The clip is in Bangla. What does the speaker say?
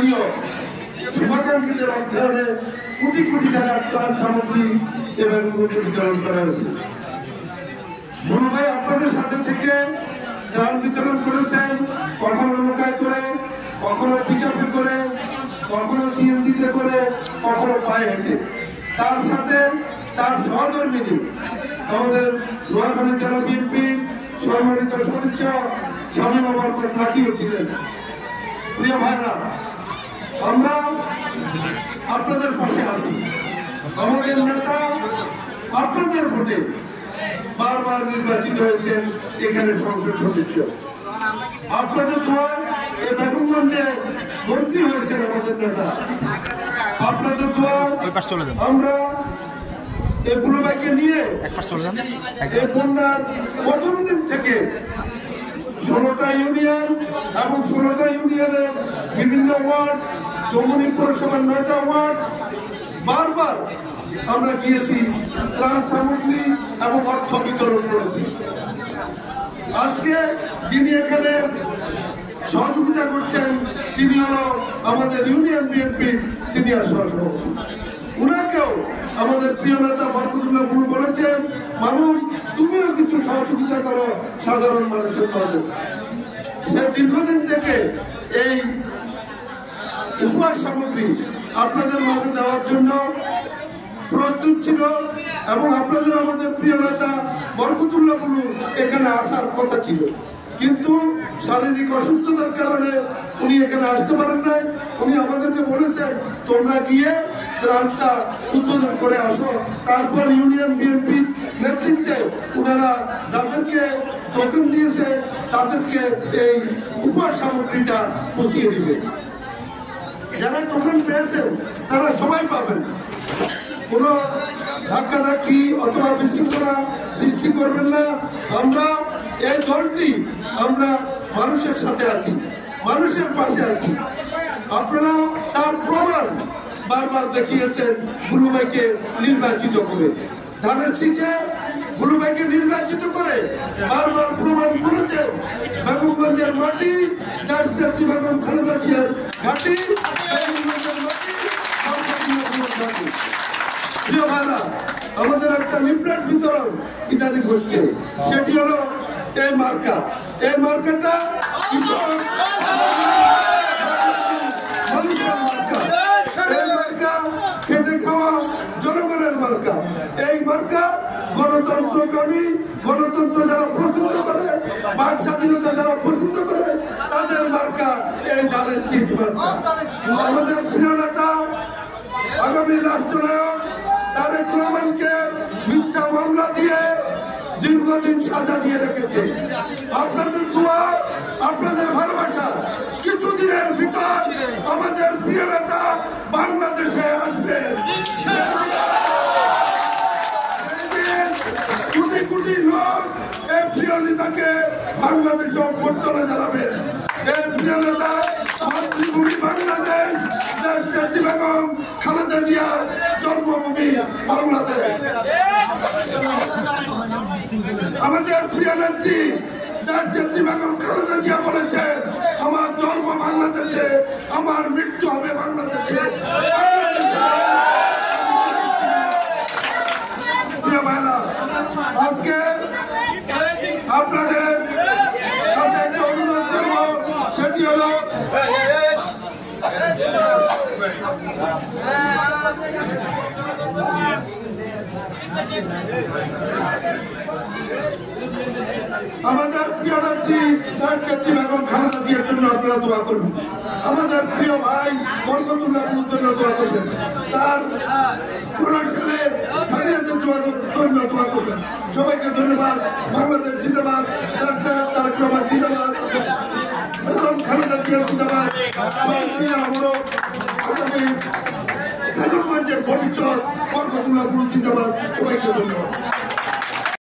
স্থানীয় শুভাকাঙ্ক্ষীদের অর্থায়নে কোটি কোটি টাকার ত্রাণ সামগ্রী এবং বিতরণ করা হয়েছে। বড় ভাই আপনাদের সাথে থেকে ত্রাণ বিতরণ করেছেন, কখনো নৌকায় করে, কখনো পিকআপে করে, কখনো সিএনজিতে করে, কখনো পায়ে হেঁটে। তার সাথে তার সহধর্মিনী আমাদের নোয়াখালী জেলা বিএনপির সম্মানিত সদস্য শামীমা বরকত লাকিও ছিলেন। প্রিয় ভাইরা, আমরা আপনাদের পাশে আছি। আমাদের নেতা আপনাদের ভোটে বারবার নির্বাচিত হয়েছেন এখানে সংসদ সদস্য। আপনাদের দোয়ায় এই বেগমগঞ্জে মন্ত্রী হয়েছেন আমাদের নেতা। আপনাদের দোয়ায় আমরা এই বুলুভাইকে নিয়ে এই বন্যার প্রথম দিন থেকে 16টা ইউনিয়ন এবং 16টা ইউনিয়নের বিভিন্ন ওয়ার্ড, যমুনা পৌরসভার 9টা ওয়ার্ড বারবার আমরা গিয়েছি, ত্রাণ সামগ্রী এবং অর্থ বিতরণ করেছি। আজকে যিনি এখানে সহযোগিতা করছেন তিনি হলো আমাদের ইউনিয়ন বিএনপির সিনিয়র সহসভাপতি। উনাকেও আমাদের প্রিয় নেতা বরকতুল্লাহ বুলু বলেছেন, মামুন তুমিও কিছু সহযোগিতা করো সাধারণ মানুষের মাঝে। সে দীর্ঘদিন থেকে এই উপহার সামগ্রী আপনাদের মাঝে দেওয়ার জন্য প্রস্তুত ছিল এবং আপনাদের আমাদের প্রিয় নেতা বরকতুল্লাহ বুলু এখানে আসার কথা ছিল, কিন্তু শারীরিক অসুস্থতার কারণে উনি এখানে আসতে পারেন নাই। উনি আমাদেরকে বলেছেন তোমরা গিয়ে ত্রাণটা উদ্বোধন করে আসো, তারপর ইউনিয়ন বিএনপির নেতৃত্বে ওনারা যাদেরকে টোকেন দিয়েছে তাদেরকে এই উপহার সামগ্রীটা পৌঁছিয়ে দিবে। যারা টোকেন পেয়েছেন তারা সবাই পাবেন, কোন ধাক্কাধাক্কি অথবা বিশৃঙ্খলা সৃষ্টি করবেন না। আমরা এই দলটি আমরা মানুষের সাথে আছি, মানুষের পাশে আছি। আপনারা তার প্রমাণ বারবার দেখিয়েছেন বুলুভাইকে নির্বাচিত করে, ধানের শীষে বুলুভাইকে নির্বাচিত করে বারবার প্রমাণ করেছেন বেগমগঞ্জের মাটি, দেশনেত্রী বেগম খালেদা জিয়ার ঘাঁটি। প্রিয় ভাইরা, আমাদের একটা লিফলেট বিতরণ ইত্যাদি ঘটছে, সেটি হলো এই মার্কা। এই মার্কাটা মানুষের মার্কা, এই মার্কা খেটে খাওয়া জনগণের মার্কা। এই মার্কা গণতন্ত্রকামী, গণতন্ত্র যারা পছন্দ করে, বাক স্বাধীনতা যারা পছন্দ করে তাদের মার্কা এই ধানের শীষ মার্কা। আমাদের প্রিয় নেতা আগামী রাষ্ট্রনায়ক তারেক রহমানকে মিথ্যা মামলা দিয়ে দীর্ঘদিন সাজা দিয়ে রেখেছে। আপনাদের দোয়া, আপনাদের ভালোবাসা, কিছুদিনের ভিতর আমাদের প্রিয় নেতা বাংলাদেশে আসবেন। কোটি কোটি লোক এই প্রিয় নেতাকে বাংলাদেশে অভ্যর্থনা জানাবেন। এই প্রিয় নেতা মাতৃভূমি বাংলাদেশ, দেশনেত্রী বেগম খালেদা জিয়ার জন্মভূমি বাংলাদেশ। আমাদের প্রিয় নেত্রী দেশনেত্রী বেগম খালেদা জিয়া বলেছেন, আমার জন্ম বাংলাদেশে, আমার মৃত্যু হবে বাংলাদেশে। প্রিয় ভাইরা, আজকে আপনাদের কাছে একটা অনুরোধ করব, সেটি হলো আমাদের প্রিয় নেত্রী দেশনেত্রী বেগম খালেদা জিয়ার জন্য আপনারা দোয়া করবেন। আমাদের প্রিয় ভাই বরকতুল্লাহ বুলুর জন্য দোয়া করবেন। তার জন্য দোয়া করবেন। সবাইকে ধন্যবাদ। বাংলাদেশ জিন্দাবাদ, তারেক রহমান জিন্দাবাদ, বেগম খালেদা জিয়া জিন্দাবাদ। বেগমগঞ্জের ভবিষ্যৎ বরকতুল্লাহ বুলু জিন্দাবাদ। সবাইকে ধন্যবাদ।